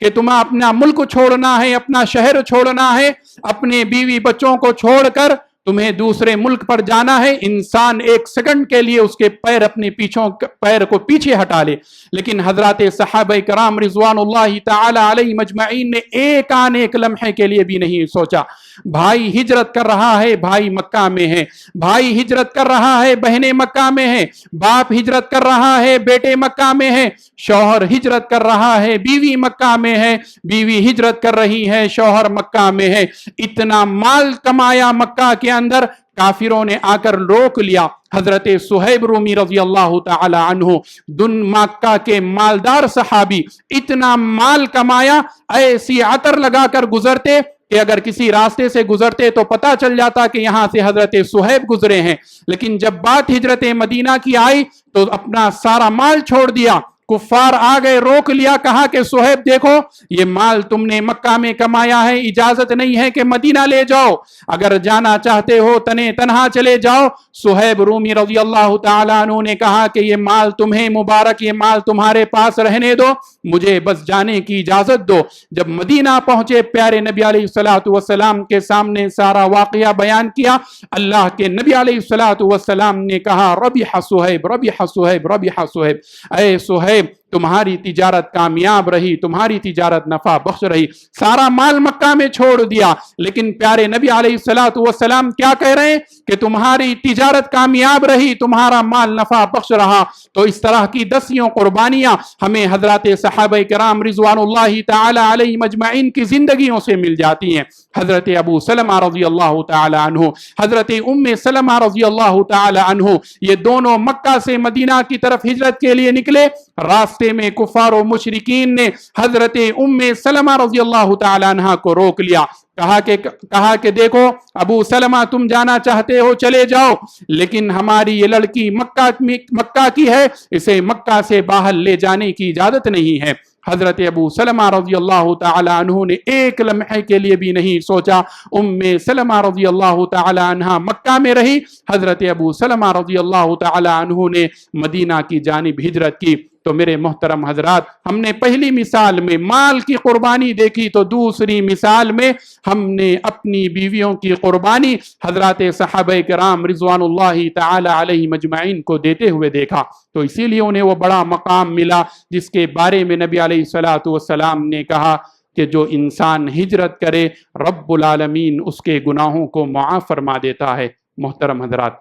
کہ تمہیں اپنا ملک چھوڑنا ہے، اپنا شہر چھوڑنا ہے، اپنے بیوی بچوں کو چھوڑ کر تمہیں دوسرے ملک پر جانا ہے، انسان ایک سیکنڈ کے لیے اس کے پیر اپنے پیر کو پیچھے ہٹا لے. لیکن حضرات صحابہ کرام رضوان اللہ تعالی علیہ مجمعین نے ایک لمحے کے لیے بھی نہیں سوچا. بھائی ہجرت کر رہا ہے، بھائی مکہ میں ہے، بھائی ہجرت کر رہا ہے، بہنیں مکہ میں ہیں، باپ ہجرت کر رہا ہے، بیٹے مکہ میں ہیں، شوہر ہجرت کر رہا ہے، بیوی مکہ میں ہے، بیوی ہجرت کر رہی ہے، شوہر مکہ میں ہے. اتنا مال کمایا مکہ کے اندر، کافروں نے آ کر روک لیا. حضرت صہیب رومی رضی اللہ تعالی عنہ مکہ کے مالدار صحابی، اتنا مال کمایا، ایسی عطر لگا کر گزرتے کہ اگر کسی راستے سے گزرتے تو پتہ چل جاتا کہ یہاں سے حضرت صہیب گزرے ہیں. لیکن جب بات ہجرت مدینہ کی آئی تو اپنا سارا مال چھوڑ دیا. کفار آ گئے، روک لیا، کہا کہ صہیب دیکھو یہ مال تم نے مکہ میں کمایا ہے، اجازت نہیں ہے کہ مدینہ لے جاؤ، اگر جانا چاہتے ہو تنہا چلے جاؤ. صہیب رومی رضی اللہ تعالیٰ عنہ نے کہا کہ یہ مال تمہیں مبارک، یہ مال تمہارے پاس رہنے دو، مجھے بس جانے کی اجازت دو. جب مدینہ پہنچے پیارے نبی علیہ الصلوۃ والسلام کے سامنے سارا واقعہ بیان کیا. اللہ کے نبی علیہ الصلوۃ والسلام نے کہا ربح صہیب، ربح صہیب، ربح صہیب، اے صہیب تمہاری تجارت کامیاب رہی، تمہاری تجارت نفع بخش رہی. سارا مال مکہ میں چھوڑ دیا، لیکن پیارے نبی علیہ الصلوۃ والسلام کیا کہہ رہے ہیں کہ تمہاری تجارت کامیاب رہی، تمہارا مال نفع بخش رہا. تو اس طرح کی 10 قربانیاں ہمیں حضرات صحابہ کرام رضوان اللہ تعالی علیہ مجمعین کی زندگیوں سے مل جاتی ہیں. حضرت ابو سلمہ رضی اللہ تعالی عنہ، حضرت ام سلمہ رضی اللہ تعالی عنہ، یہ دونوں مکہ سے مدینہ کی طرف ہجرت کے لیے نکلے. راستے میں کفار و مشرکین نے حضرت ام سلمہ رضی اللہ تعالی عنہ کو روک لیا. کہا کہ دیکھو ابو سلمہ تم جانا چاہتے ہو چلے جاؤ، لیکن ہماری یہ لڑکی مکہ کی ہے، اسے مکہ سے باہر لے جانے کی اجازت نہیں ہے. حضرت ابو سلمہ رضی اللہ تعالی عنہ نے ایک لمحے کے لیے بھی نہیں سوچا. ام سلمہ رضی اللہ تعالی عنہ مکہ میں رہی، حضرت ابو سلمہ رضی اللہ تعالی عنہ نے مدینہ کی جانب ہجرت کی. تو میرے محترم حضرات، ہم نے پہلی مثال میں مال کی قربانی دیکھی، تو دوسری مثال میں ہم نے اپنی بیویوں کی قربانی حضرات صحابہ کرام رضوان اللہ تعالی علیہ مجمعین کو دیتے ہوئے دیکھا. تو اسی لیے انہیں وہ بڑا مقام ملا جس کے بارے میں نبی علیہ الصلوۃ والسلام نے کہا کہ جو انسان ہجرت کرے رب العالمین اس کے گناہوں کو معاف فرما دیتا ہے. محترم حضرات،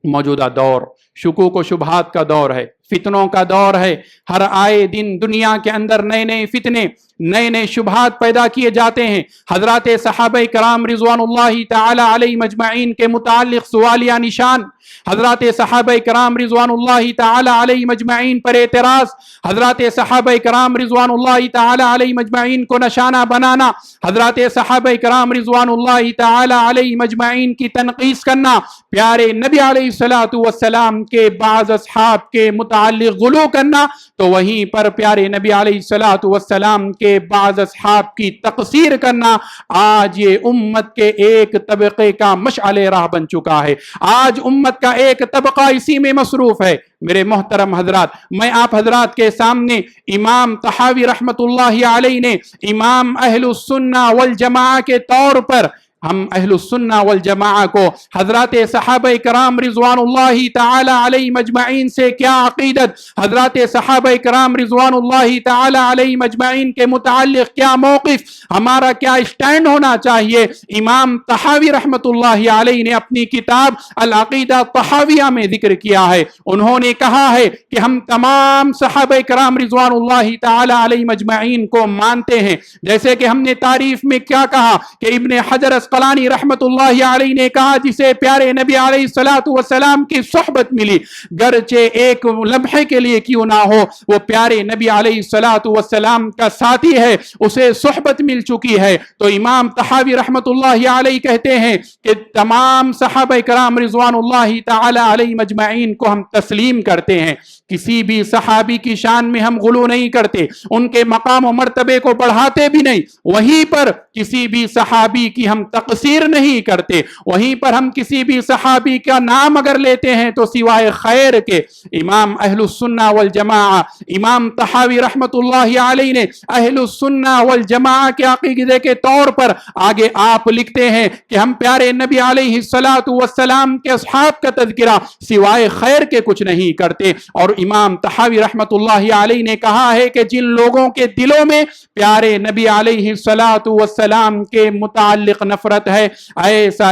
موجودہ دور شکوک و شبہات کا دور ہے، فتنوں کا دور ہے. ہر آئے دن دنیا کے اندر نئے فتنے، نئے شبہات پیدا کیے جاتے ہیں. حضرات صحابہ کرام رضوان اللہ تعالی علیہ مجمعین کے متعلق سوالیہ نشان، حضرات صحابہ کرام رضوان اللہ تعالی علیہ مجمعین پر اعتراض، حضرات صحابہ کرام رضوان اللہ تعالی علیہ مجمعین کو نشانہ بنانا، حضرات صحابہ کرام رضوان اللہ تعالی علیہ مجمعین کی تنقیص کرنا، پیارے نبی علیہ الصلوۃ والسلام کے بعض اصحاب کے متعلق غلو کرنا، تو وہیں پر پیارے نبی علیہ الصلوۃ والسلام کے بعض اصحاب کی تقصیر کرنا آج یہ امت کے ایک طبقے کا مشعل راہ بن چکا ہے. آج امت کا ایک طبقہ اسی میں مصروف ہے. میرے محترم حضرات، میں آپ حضرات کے سامنے امام طحاوی رحمت اللہ علیہ نے امام اہل السنہ والجماعہ کے طور پر، ہم اہل السنہ والجماعہ کو حضرات صحابہ کرام رضوان اللہ تعالی علیہ مجمعین سے کیا عقیدت، حضرات صحابہ کرام رضوان اللہ تعالی علیہ مجمعین کے متعلق کیا موقف، ہمارا کیا اسٹینڈ ہونا چاہیے، امام طحاوی رحمت اللہ علیہ نے اپنی کتاب العقیدہ طحاویہ میں ذکر کیا ہے. انہوں نے کہا ہے کہ ہم تمام صحابہ کرام رضوان اللہ تعالی علیہ مجمعین کو مانتے ہیں. جیسے کہ ہم نے تعریف میں کیا کہا کہ ابن حجر اسقلانی رحمت اللہ علیہ نے کہا جسے پیارے نبی علیہ الصلوۃ والسلام کی صحبت ملی، گرچہ ایک لمحے کے لیے کیوں نہ ہو، وہ پیارے نبی علیہ الصلوۃ والسلام کا ساتھی ہے، اسے صحبت مل چکی ہے. تو امام طحاوی رحمت اللہ علیہ کہتے ہیں کہ تمام صحابہ کرام رضوان اللہ تعالی علیہ مجمعین کو ہم تسلیم کرتے ہیں. کسی بھی صحابی کی شان میں ہم غلو نہیں کرتے، ان کے مقام و مرتبے کو بڑھاتے بھی نہیں، وہیں پر کسی بھی صحابی کی ہم تقصیر نہیں کرتے، وہیں پر ہم کسی بھی صحابی کا نام اگر لیتے ہیں تو سوائے خیر کے امام اہل السنہ والجماعہ امام طحاوی رحمت اللہ علیہ نے اہل السنہ والجماعہ کے عقیدے کے طور پر آگے آپ لکھتے ہیں کہ ہم پیارے نبی علیہ الصلوۃ والسلام کے اصحاب کا تذکرہ سوائے خیر کے کچھ نہیں کرتے، اور امام طحاوی رحمت اللہ علیہ نے کہا ہے کہ جن لوگوں کے دلوں میں پیارے نبی علیہ الصلوۃ والسلام کے متعلق نفرت ہے، ایسا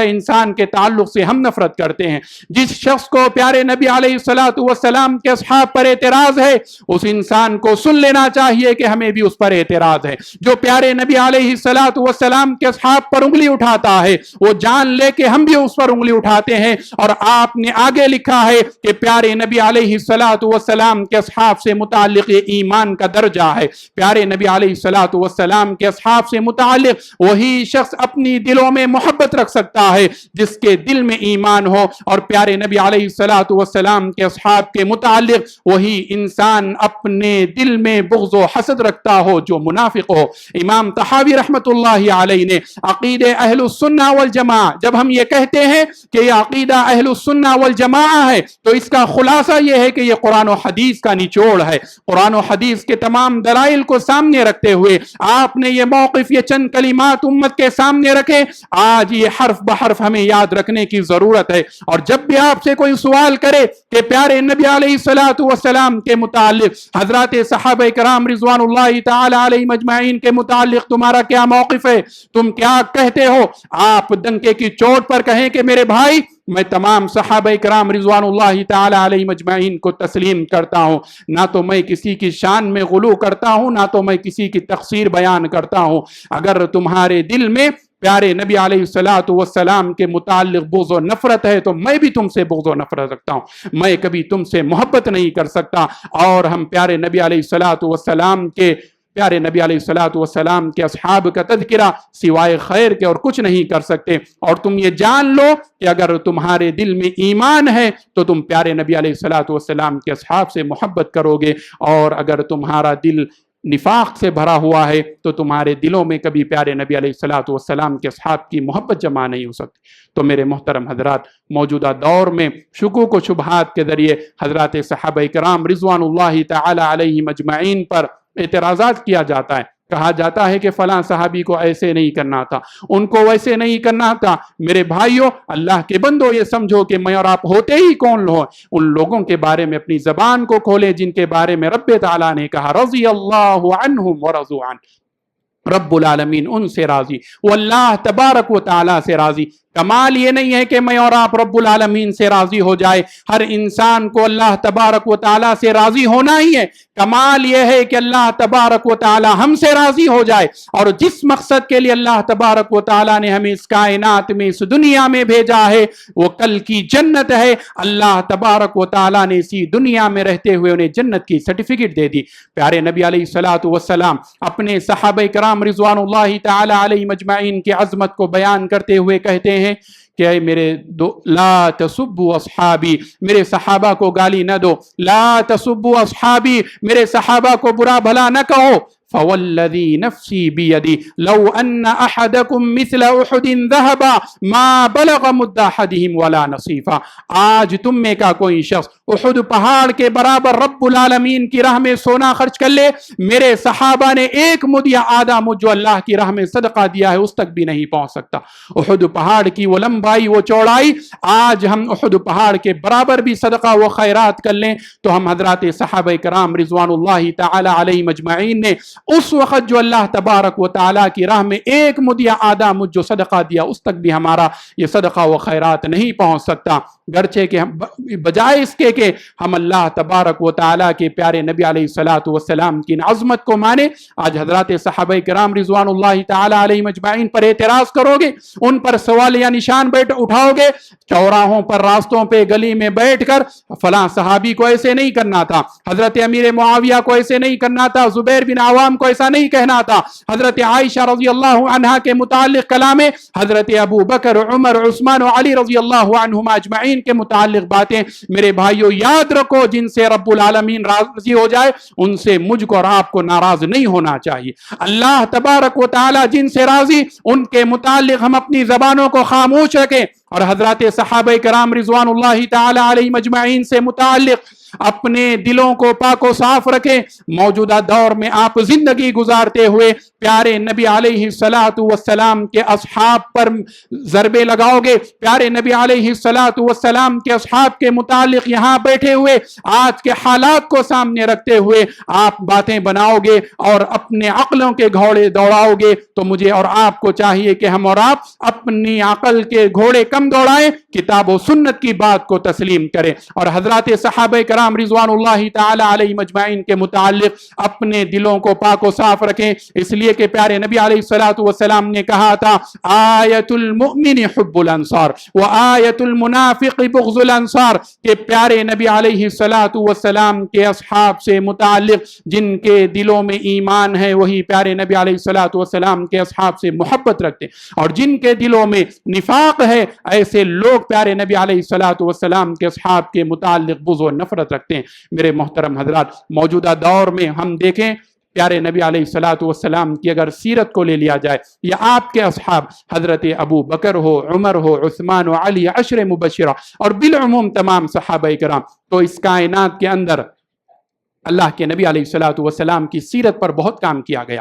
انسان کے تعلق سے ہم نفرت کرتے ہیں۔ جس شخص کو پیارے نبی علیہ الصلوۃ والسلام کے اصحاب پر اعتراض ہے، اس انسان کو سن لینا چاہیے کہ ہمیں بھی اس پر اعتراض ہے۔ جو پیارے نبی علیہ الصلوۃ والسلام کے اصحاب پر انگلی اٹھاتا ہے، وہ جان لے کہ ہم بھی اس پر انگلی اٹھاتے ہیں، اور آپ نے آگے لکھا ہے کہ پیارے نبی علیہ الصلوۃ والسلام کے اصحاب سے متعلق یہ ایمان کا درجہ ہے۔ پیارے نبی علیہ الصلوۃ والسلام کے اصحاب سے متعلق وہی شخص اپنی دلوں میں محبت رکھ سکتا ہے جس کے دل میں ایمان ہو، اور پیارے نبی علیہ الصلوۃ والسلام کے اصحاب کے متعلق وہی انسان اپنے دل میں بغض و حسد رکھتا ہو جو منافق ہو۔ امام طحاوی رحمت اللہ علیہ نے عقیدہ اہل السنہ والجماعہ، جب ہم یہ کہتے ہیں کہ یہ عقیدہ اہل السنہ والجماعہ ہے تو اس کا خلاصہ یہ ہے کہ یہ قرآن و حدیث کا نچوڑ ہے۔ قرآن و حدیث کے تمام دلائل کو سامنے رکھتے ہوئے آپ نے یہ موقف، یہ چند کلمات امت کے سامنے رکھے۔ آج یہ حرف بحرف ہمیں یاد رکھنے کی ضرورت ہے، اور جب بھی آپ سے کوئی سوال کرے کہ پیارے نبی علیہ الصلوۃ والسلام کے متعلق، حضرات صحابہ کرام رضوان اللہ تعالی علیہم اجمعین کے متعلق تمہارا کیا موقف ہے، تم کیا کہتے ہو، آپ ڈنکے کی چوٹ پر کہیں کہ میرے بھائی میں تمام صحابہ کرام رضوان اللہ تعالی علیہم اجمعین کو تسلیم کرتا ہوں، نہ تو میں کسی کی شان میں غلو کرتا ہوں، نہ تو میں کسی کی تقصیر بیان کرتا ہوں۔ اگر تمہارے دل میں پیارے نبی علیہ الصلوۃ والسلام کے متعلق بغض و نفرت ہے تو میں بھی تم سے بغض و نفرت رکھتا ہوں، میں کبھی تم سے محبت نہیں کر سکتا، اور ہم پیارے نبی علیہ الصلوۃ والسلام کے اصحاب کا تذکرہ سوائے خیر کے اور کچھ نہیں کر سکتے۔ اور تم یہ جان لو کہ اگر تمہارے دل میں ایمان ہے تو تم پیارے نبی علیہ الصلوۃ والسلام کے اصحاب سے محبت کرو گے، اور اگر تمہارا دل نفاق سے بھرا ہوا ہے تو تمہارے دلوں میں کبھی پیارے نبی علیہ الصلوۃ والسلام کے اصحاب کی محبت جمع نہیں ہو سکتی۔ تو میرے محترم حضرات، موجودہ دور میں شکوک و شبہات کے ذریعے حضرات صحابہ کرام رضوان اللہ تعالی علیہم اجمعین پر اعتراضات کیا جاتا ہے، کہا جاتا ہے کہ فلاں صحابی کو ایسے نہیں کرنا تھا، ان کو ویسے نہیں کرنا تھا۔ میرے بھائیوں، اللہ کے بندو، یہ سمجھو کہ میں اور آپ ہوتے ہی کون ہو، ان لوگوں کے بارے میں اپنی زبان کو کھولے جن کے بارے میں رب تعالیٰ نے کہا رضی اللہ عنہم ورضوا عنہ، رب العالمین ان سے راضی، واللہ تبارک و تعالیٰ سے راضی۔ کمال یہ نہیں ہے کہ میں اور آپ رب العالمین سے راضی ہو جائے، ہر انسان کو اللہ تبارک و تعالیٰ سے راضی ہونا ہی ہے۔ کمال یہ ہے کہ اللہ تبارک و تعالیٰ ہم سے راضی ہو جائے، اور جس مقصد کے لیے اللہ تبارک و تعالیٰ نے ہمیں اس کائنات میں، اس دنیا میں بھیجا ہے، وہ کل کی جنت ہے۔ اللہ تبارک و تعالیٰ نے اسی دنیا میں رہتے ہوئے انہیں جنت کی سرٹیفکیٹ دے دی۔ پیارے نبی علیہ الصلوۃ والسلام اپنے صحابہ کرام رضوان اللہ تعالی علیہم اجمعین کی عظمت کو بیان کرتے ہوئے کہتے ہیں کہ اے میرے لا تسبوا اصحابی، میرے صحابہ کو گالی نہ دو، لا تسبوا اصحابی، میرے صحابہ کو برا بھلا نہ کہو، فوالذی نفسی بیدی لو ان احدکم مثل احد ذہبا ما بلغ مد احدہم ولا نصیفا۔ آج تم میں کا کوئی شخص احد پہاڑ کے برابر رب العالمین کی راہ میں سونا خرچ کر لے، میرے صحابہ نے ایک مد یا آدھا مد جو اللہ کی راہ میں صدقہ دیا ہے اس تک بھی نہیں پہنچ سکتا۔ احد پہاڑ کی وہ لمبائی، وہ چوڑائی، آج ہم احد پہاڑ کے برابر بھی صدقہ و خیرات کر لیں تو ہم حضرات صحابہ کرام رضوان اللہ تعالی علیہم اجمعین نے اس وقت جو اللہ تبارک و تعالیٰ کی راہ میں ایک مد یا آدھا مد جو صدقہ دیا اس تک بھی ہمارا یہ صدقہ و خیرات نہیں پہنچ سکتا، گرچہ کہ بجائے اس کے کہ ہم اللہ تبارک و تعالیٰ کے پیارے نبی علیہ الصلوۃ والسلام کی عظمت کو مانے، آج حضرات صحابہ کرام رضوان اللہ تعالی علیہم اجمعین پر اعتراض کرو گے، ان پر سوال یا نشان اٹھاؤ گے، چوراہوں پر، راستوں پہ، گلی میں بیٹھ کر فلاں صحابی کو ایسے نہیں کرنا تھا، حضرت امیر معاویہ کو ایسے نہیں کرنا تھا، زبیر بن عوام السلام کو ایسا نہیں کہنا تھا. حضرت عائشہ رضی اللہ عنہا کے متعلق کلام ہے, حضرت ابو بکر, عمر, عثمان و علی رضی اللہ عنہما اجمعین کے متعلق باتیں میرے بھائیو یاد رکھو, جن سے رب العالمین راضی ہو جائے ان سے مجھ کو اور آپ کو ناراض نہیں ہونا چاہیے. اللہ تبارک و تعالی جن سے راضی ان کے متعلق ہم اپنی زبانوں کو خاموش رکھیں, اور حضرات صحابہ کرام رضوان اللہ تعالی علیہم اجمعین سے متعلق اپنے دلوں کو پاک و صاف رکھیں. موجودہ دور میں آپ زندگی گزارتے ہوئے پیارے نبی علیہ الصلوۃ والسلام کے اصحاب پر ضربے لگاؤ گے, پیارے نبی علیہ الصلوۃ والسلام کے اصحاب کے متعلق یہاں بیٹھے ہوئے آج کے حالات کو سامنے رکھتے ہوئے آپ باتیں بناؤ گے اور اپنے عقلوں کے گھوڑے دوڑاؤ گے, تو مجھے اور آپ کو چاہیے کہ ہم اور آپ اپنی عقل کے گھوڑے کم دوڑائیں, کتاب و سنت کی بات کو تسلیم کریں. اور حضرات صحابہ کرام رضوان اللہ تعالی علیہ مجمعین کے متعلق اپنے دلوں کو پاک و صاف رکھیں, اس لیے کہ پیارے نبی علیہ الصلوۃ والسلام نے کہا تھا آیت المؤمن حب الانصار و آیت المنافق بغض الانصار, کہ پیارے نبی علیہ الصلوۃ والسلام کے اصحاب سے متعلق جن کے دلوں میں ایمان ہے وہی پیارے نبی علیہ الصلوۃ والسلام کے اصحاب سے محبت رکھتے, اور جن کے دلوں میں نفاق ہے ایسے لوگ پیارے نبی علیہ الصلوۃ والسلام کے اصحاب کے متعلق بغض و نفرت رکھتے ہیں. میرے محترم حضرات, موجودہ دور میں ہم دیکھیں پیارے نبی علیہ الصلوۃ والسلام کی اگر سیرت کو لے لیا جائے, یا آپ کے اصحاب حضرت ابو بکر ہو, عمر ہو, عثمان و علی, عشر مبشرہ اور بالعموم تمام صحابہ کرام, تو اس کائنات کے اندر اللہ کے نبی علیہ الصلوۃ والسلام کی سیرت پر بہت کام کیا گیا.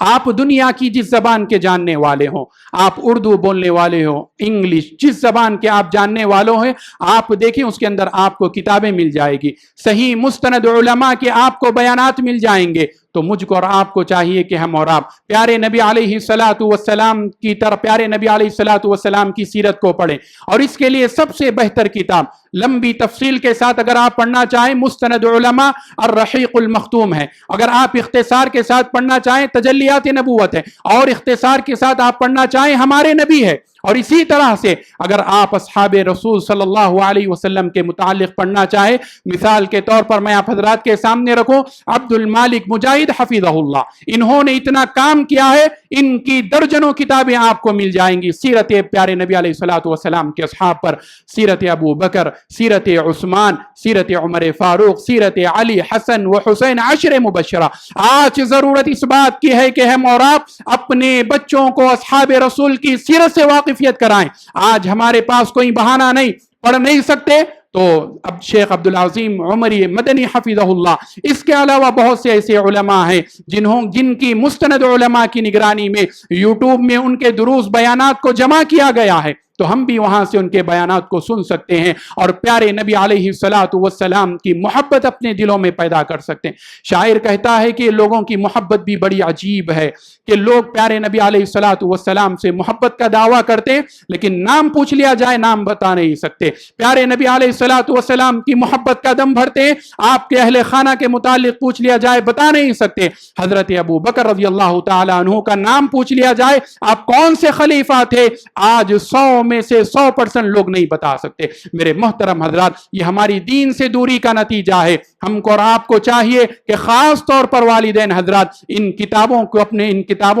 آپ دنیا کی جس زبان کے جاننے والے ہوں, آپ اردو بولنے والے ہوں, انگلش, جس زبان کے آپ جاننے والوں ہیں, آپ دیکھیں اس کے اندر آپ کو کتابیں مل جائے گی, صحیح مستند علماء کے آپ کو بیانات مل جائیں گے. تو مجھ کو اور آپ کو چاہیے کہ ہم اور آپ پیارے نبی علیہ الصلوۃ والسلام کی طرف پیارے نبی علیہ الصلوۃ والسلام کی سیرت کو پڑھیں, اور اس کے لیے سب سے بہتر کتاب لمبی تفصیل کے ساتھ اگر آپ پڑھنا چاہیں مستند علماء الرحیق المختوم ہے, اگر آپ اختصار کے ساتھ پڑھنا چاہیں تجلیات نبوت ہے, اور اختصار کے ساتھ آپ پڑھنا چاہیں ہمارے نبی ہے. اور اسی طرح سے اگر آپ اصحاب رسول صلی اللہ علیہ وسلم کے متعلق پڑھنا چاہیں, مثال کے طور پر میں آپ حضرات کے سامنے رکھوں عبد المالک مجاہد حفظہ اللہ, انہوں نے اتنا کام کیا ہے, ان کی درجنوں کتابیں آپ کو مل جائیں گی سیرت پیارے نبی علیہ الصلوۃ والسلام کے اصحاب پر, سیرت ابو بکر, سیرت عثمان, سیرت عمر فاروق, سیرت علی, حسن و حسین, عشر مبشرہ. آج ضرورت اس بات کی ہے کہ ہم اور آپ اپنے بچوں کو اصحاب رسول کی سیرت سے واقفیت کرائیں. آج ہمارے پاس کوئی بہانہ نہیں, پڑھ نہیں سکتے تو اب شیخ عبدالعظیم عمری مدنی حفظہ اللہ, اس کے علاوہ بہت سے ایسے علماء ہیں جن کی مستند علماء کی نگرانی میں یوٹیوب میں ان کے دروس بیانات کو جمع کیا گیا ہے, تو ہم بھی وہاں سے ان کے بیانات کو سن سکتے ہیں اور پیارے نبی علیہ الصلوۃ والسلام کی محبت اپنے دلوں میں پیدا کر سکتے ہیں. شاعر کہتا ہے کہ لوگوں کی محبت بھی بڑی عجیب ہے کہ لوگ پیارے نبی علیہ الصلوۃ والسلام سے محبت کا دعویٰ کرتے ہیں, لیکن نام پوچھ لیا جائے نام بتا نہیں سکتے. پیارے نبی علیہ الصلوۃ والسلام کی محبت کا دم بھرتے ہیں, آپ کے اہل خانہ کے متعلق پوچھ لیا جائے بتا نہیں سکتے. حضرت ابو بکر رضی اللہ تعالی عنہ کا نام پوچھ لیا جائے آپ کون سے خلیفہ تھے, آج 100 میں سے 100% لوگ نہیں بتا سکتے. میرے محترم حضرات, یہ ہماری دین سے دوری کا نتیجہ ہے. ہم کو اور آپ کو چاہیے کہ خاص طور پر والدین حضرات ان کتابوں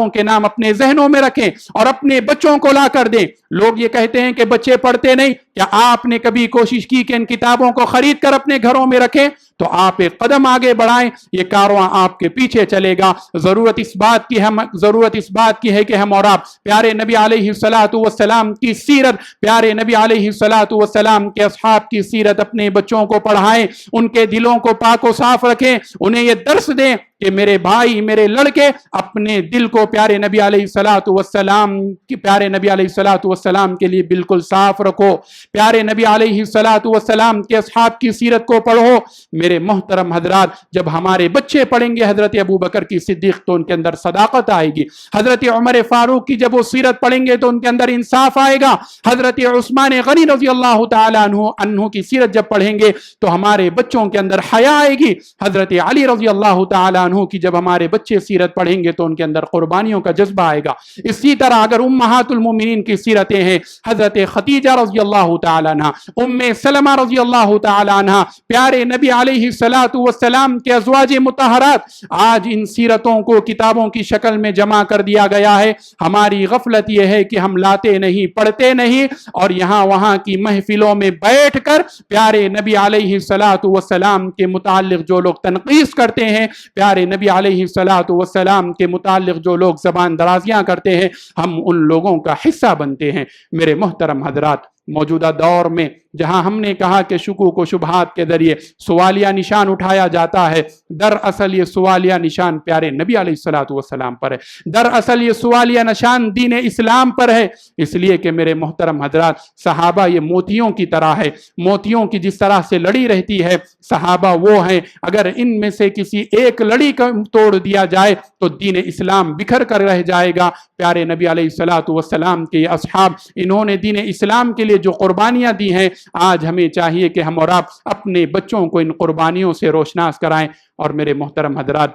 کے نام اپنے ذہنوں میں رکھیں اور اپنے بچوں کو لا کر دیں. لوگ یہ کہتے ہیں کہ بچے پڑھتے نہیں, کیا آپ نے کبھی کوشش کی کہ ان کتابوں کو خرید کر اپنے گھروں میں رکھیں؟ تو آپ ایک قدم آگے بڑھائیں, یہ کارواں آپ کے پیچھے چلے گا. ضرورت اس بات کی ہے کہ ہم اور آپ پیارے نبی علیہ الصلوۃ والسلام کی سیرت, پیارے نبی علیہ الصلوۃ والسلام کے اصحاب کی سیرت اپنے بچوں کو پڑھائیں, ان کے دلوں کو پاک و صاف رکھیں, انہیں یہ درس دیں کہ میرے بھائی, میرے لڑکے اپنے دل کو پیارے نبی علیہ الصلوۃ والسلام کے لیے بالکل صاف رکھو. پیارے نبی علیہ الصلوۃ والسلام کے اصحاب کی سیرت کو پڑھو. میرے محترم حضرات, جب ہمارے بچے پڑھیں گے حضرت ابو بکر کی صدیق تو ان کے اندر صداقت آئے گی. حضرت عمر فاروق کی جب وہ سیرت پڑھیں گے تو ان کے اندر انصاف آئے گا. حضرت عثمان غنی رضی اللہ تعالی عنہ کی سیرت جب پڑھیں گے تو ہمارے بچوں کے اندر حیا آئے گی. حضرت علی رضی اللہ تعالی عنہ کی جب ہمارے بچے سیرت پڑھیں گے تو ان کے اندر قربانیوں کا جذبہ آئے گا. اسی طرح اگر امہات المومنین کی سیرتیں ہیں, حضرت خدیجہ رضی اللہ تعالی عنہ، ام سلمہ رضی اللہ تعالی عنہ، پیارے نبی علیہ الصلوۃ والسلام کے ازواج مطہرات، آج ان سیرتوں کو کتابوں کی شکل میں جمع کر دیا گیا ہے۔ ہماری غفلت یہ ہے کہ ہم لاتے نہیں، پڑھتے نہیں، اور یہاں وہاں کی محفلوں میں بیٹھ کر پیارے نبی علیہ الصلوۃ والسلام کے متعلق جو لوگ تنقید کرتے ہیں، پیارے نبی علیہ الصلوۃ والسلام کے متعلق جو لوگ زبان درازیاں کرتے ہیں، ہم ان لوگوں کا حصہ بنتے ہیں۔ میرے محترم حضرات، موجودہ دور میں جہاں ہم نے کہا کہ شکوک و شبہات کے ذریعے سوالیہ نشان اٹھایا جاتا ہے، دراصل یہ سوالیہ نشان پیارے نبی علیہ الصلوۃ والسلام پر ہے، دراصل یہ سوالیہ نشان دین اسلام پر ہے۔ اس لیے کہ میرے محترم حضرات، صحابہ یہ موتیوں کی طرح ہے، موتیوں کی جس طرح سے لڑی رہتی ہے، صحابہ وہ ہیں، اگر ان میں سے کسی ایک لڑی کو توڑ دیا جائے تو دین اسلام بکھر کر رہ جائے گا۔ پیارے نبی علیہ الصلوۃ والسلام کے یہ اصحاب، انہوں نے دین اسلام کے لیے جو قربانیاں دی ہیں، آج ہمیں چاہیے کہ ہم اور آپ اپنے بچوں کو ان قربانیوں سے روشناس کرائیں۔ اور میرے محترم حضرات،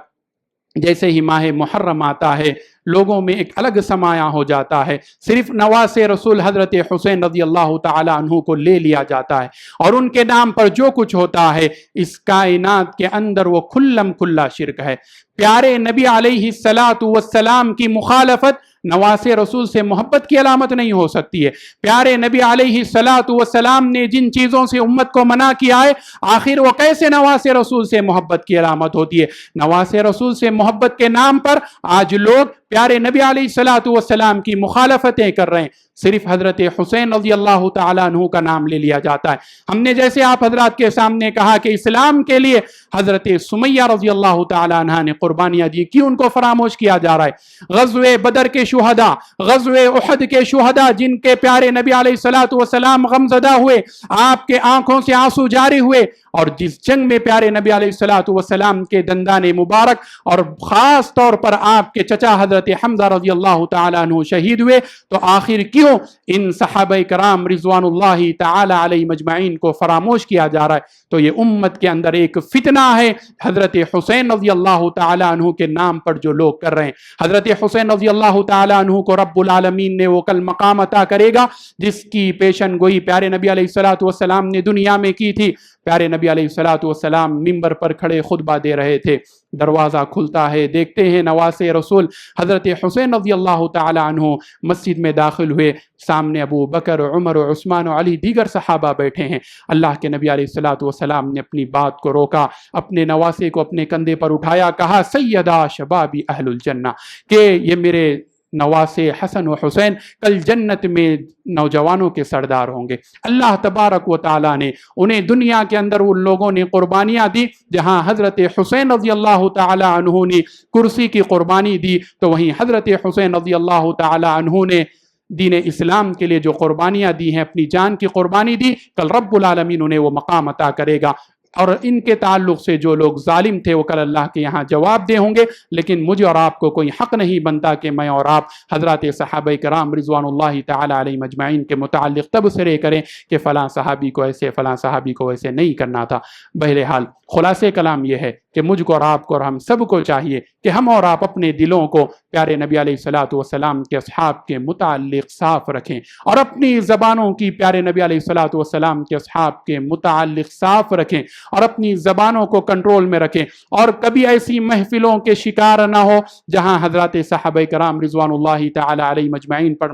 جیسے ہی ماہ محرم آتا ہے، لوگوں میں ایک الگ سمایا ہو جاتا ہے، صرف نواز رسول حضرت حسین رضی اللہ تعالی عنہ کو لے لیا جاتا ہے، اور ان کے نام پر جو کچھ ہوتا ہے اس کائنات کے اندر وہ کھلم کھلا شرک ہے۔ پیارے نبی علیہ الصلوۃ والسلام کی مخالفت نواز رسول سے محبت کی علامت نہیں ہو سکتی ہے۔ پیارے نبی علیہ الصلوۃ والسلام نے جن چیزوں سے امت کو منع کیا ہے، آخر وہ کیسے نواز رسول سے محبت کی علامت ہوتی ہے؟ نواز رسول سے محبت کے نام پر آج لوگ پیارے نبی علیہ الصلوۃ والسلام کی مخالفتیں کر رہے ہیں، صرف حضرت حسین رضی اللہ تعالیٰ عنہ کا نام لے لیا جاتا ہے۔ ہم نے جیسے آپ حضرات کے سامنے کہا کہ اسلام کے لیے حضرت سمیہ رضی اللہ تعالیٰ عنہ نے قربانیاں دی، کیوں ان کو فراموش کیا جا رہا ہے؟ غزوہ بدر کے شہداء، غزوہ احد کے شہداء، جن کے پیارے نبی علیہ الصلوۃ والسلام غمزدہ ہوئے، آپ کے آنکھوں سے آنسو جاری ہوئے، اور جس جنگ میں پیارے نبی علیہ الصلوۃ والسلام کے دندان مبارک اور خاص طور پر آپ کے چچا حضرت حمزہ رضی اللہ تعالیٰ عنہ شہید ہوئے، تو آخر کیوں ان صحابہ کرام رضوان اللہ تعالی علیہ مجمعین کو فراموش کیا جا رہا ہے؟ تو یہ امت کے اندر ایک فتنہ ہے، حضرت حسین رضی اللہ تعالی عنہ کے نام پر جو لوگ کر رہے ہیں۔ حضرت حسین رضی اللہ تعالی عنہ کو رب العالمین نے وہ کل مقام عطا کرے گا جس کی پیشن گوئی پیارے نبی علیہ الصلوۃ والسلام نے دنیا میں کی تھی۔ پیارے نبی علیہ الصلوۃ والسلام منبر پر کھڑے خطبہ دے رہے تھے، دروازہ کھلتا ہے، دیکھتے ہیں نواز رسول حضرت حسین رضی اللہ تعالی عنہ مسجد میں داخل ہوئے، سامنے ابو بکر، عمر، عثمان و علی دیگر صحابہ بیٹھے ہیں۔ اللہ کے نبی علیہ الصلوۃ والسلام نے اپنی بات کو روکا، اپنے نواسے کو اپنے کندھے پر اٹھایا، کہا سیدہ شباب اہل الجنہ، کہ یہ میرے نواسے حسن و حسین کل جنت میں نوجوانوں کے سردار ہوں گے۔ اللہ تبارک و تعالیٰ نے انہیں دنیا کے اندر ان لوگوں نے قربانیاں دی، جہاں حضرت حسین رضی اللہ تعالی عنہ نے کرسی کی قربانی دی، تو وہیں حضرت حسین رضی اللہ تعالی عنہ نے دین اسلام کے لیے جو قربانیاں دی ہیں، اپنی جان کی قربانی دی، کل رب العالمین انہیں وہ مقام عطا کرے گا۔ اور ان کے تعلق سے جو لوگ ظالم تھے وہ کل اللہ کے یہاں جواب دے ہوں گے، لیکن مجھے اور آپ کو کوئی حق نہیں بنتا کہ میں اور آپ حضرات صحابہ کرام رضوان اللہ تعالی علیہ مجمعین کے متعلق تبصرے کریں کہ فلاں صحابی کو ایسے، فلاں صحابی کو ایسے نہیں کرنا تھا۔ بہرحال خلاصے کلام یہ ہے کہ مجھ کو اور آپ کو اور ہم سب کو چاہیے کہ ہم اور آپ اپنے دلوں کو پیارے نبی علیہ الصلوۃ والسلام کے اصحاب کے متعلق صاف رکھیں، اور اپنی زبانوں کی پیارے نبی علیہ الصلوۃ والسلام کے اصحاب کے متعلق صاف رکھیں، اور اپنی زبانوں کو کنٹرول میں رکھیں، اور کبھی ایسی محفلوں کے شکار نہ ہو جہاں حضرات صحابہ کرام رضوان اللہ تعالی علیہ مجمعین پر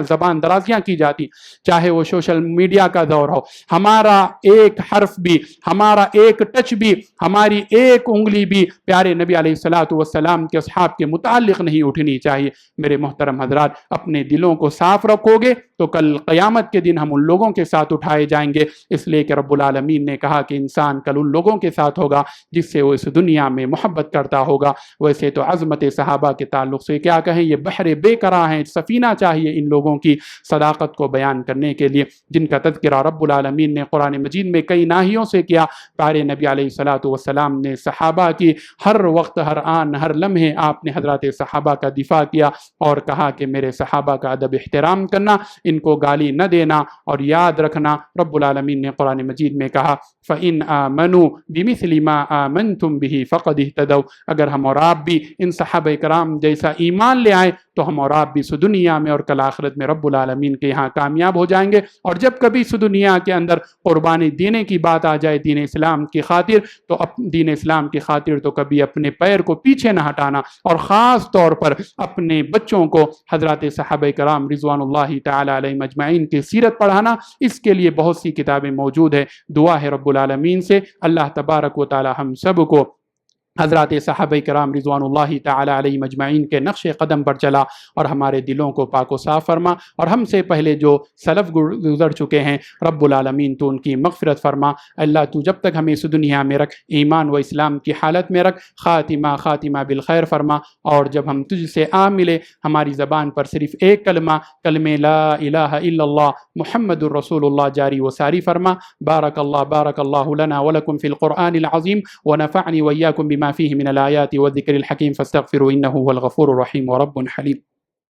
زبان درازیاں کی جاتی، چاہے وہ سوشل میڈیا کا دور ہو۔ ہمارا ایک حرف بھی، ہمارا ایک ٹچ بھی، ہماری ایک انگلی بھی پیارے نبی علیہ الصلوۃ والسلام کے اصحاب کے متعلق نہیں اٹھنی چاہیے۔ میرے محترم حضرات، اپنے دلوں کو صاف رکھو گے تو کل قیامت کے دن ہم ان لوگوں کے ساتھ اٹھائے جائیں گے، اس لیے کہ رب العالمین نے کہا کہ انسان کل ان لوگوں کے ساتھ ہوگا جس سے وہ اس دنیا میں محبت کرتا ہوگا۔ ویسے تو عظمت صحابہ کے تعلق سے کیا کہیں، یہ بحر بے قرار ہیں، سفینہ چاہیے ان لوگوں کی صداقت کو بیان کرنے کے لیے جن کا تذکرہ رب العالمین نے قرآن مجید میں کئی ناحیوں سے کیا۔ پیارے نبی علیہ الصلوۃ والسلام نے صحابہ کی ہر وقت، ہر آن، ہر لمحے آپ نے حضرات صحابہ کا دفاع کیا اور کہا کہ میرے صحابہ کا ادب احترام کرنا، ان کو گالی نہ دینا، اور یاد رکھنا رب العالمین نے قرآن مجید میں کہا فَإِنْ آمَنُوا بِمِثْلِ مَا آمَنْتُمْ بِهِ فَقَدِ اهْتَدَوْا، اگر ہم اور آپ بھی ان صحابہ کرام جیسا ایمان لے آئیں تو ہم اور آپ بھی اس دنیا میں اور کل آخرت میں رب العالمین کے یہاں کامیاب ہو جائیں گے۔ اور جب کبھی اس دنیا کے اندر قربانی دینے کی بات آ جائے دین اسلام کی خاطر، تو دین اسلام کی خاطر تو کبھی اپنے پیر کو پیچھے نہ ہٹانا، اور خاص طور پر اپنے بچوں کو حضرات صحابہ کرام رضوان اللہ تعالی علیہم اجمعین کی سیرت پڑھانا۔ اس کے لیے بہت سی کتابیں موجود ہیں۔ دعا ہے رب العالمین سے اللہ تبارک و تعالی ہم سب کو حضرات صحابہ کرام رضوان اللہ تعالی علیہم اجمعین کے نقش قدم پر چلا اور ہمارے دلوں کو پاک و صاف فرما، اور ہم سے پہلے جو سلف گزر چکے ہیں رب العالمین تو ان کی مغفرت فرما۔ اللہ تو جب تک ہمیں اس دنیا میں رکھ، ایمان و اسلام کی حالت میں رکھ، خاتمہ بالخیر فرما، اور جب ہم تجھ سے آ ملے ہماری زبان پر صرف ایک کلمہ لا الہ الا اللہ محمد الرسول اللہ جاری و ساری فرما۔ بارک اللہ لنا ولکم فی القرآن العظیم ونفعنی وإیاکم بما فيه من الآیات والذکر الحکیم فاستغفروا انه هو الغفور الرحیم ورب حلیم۔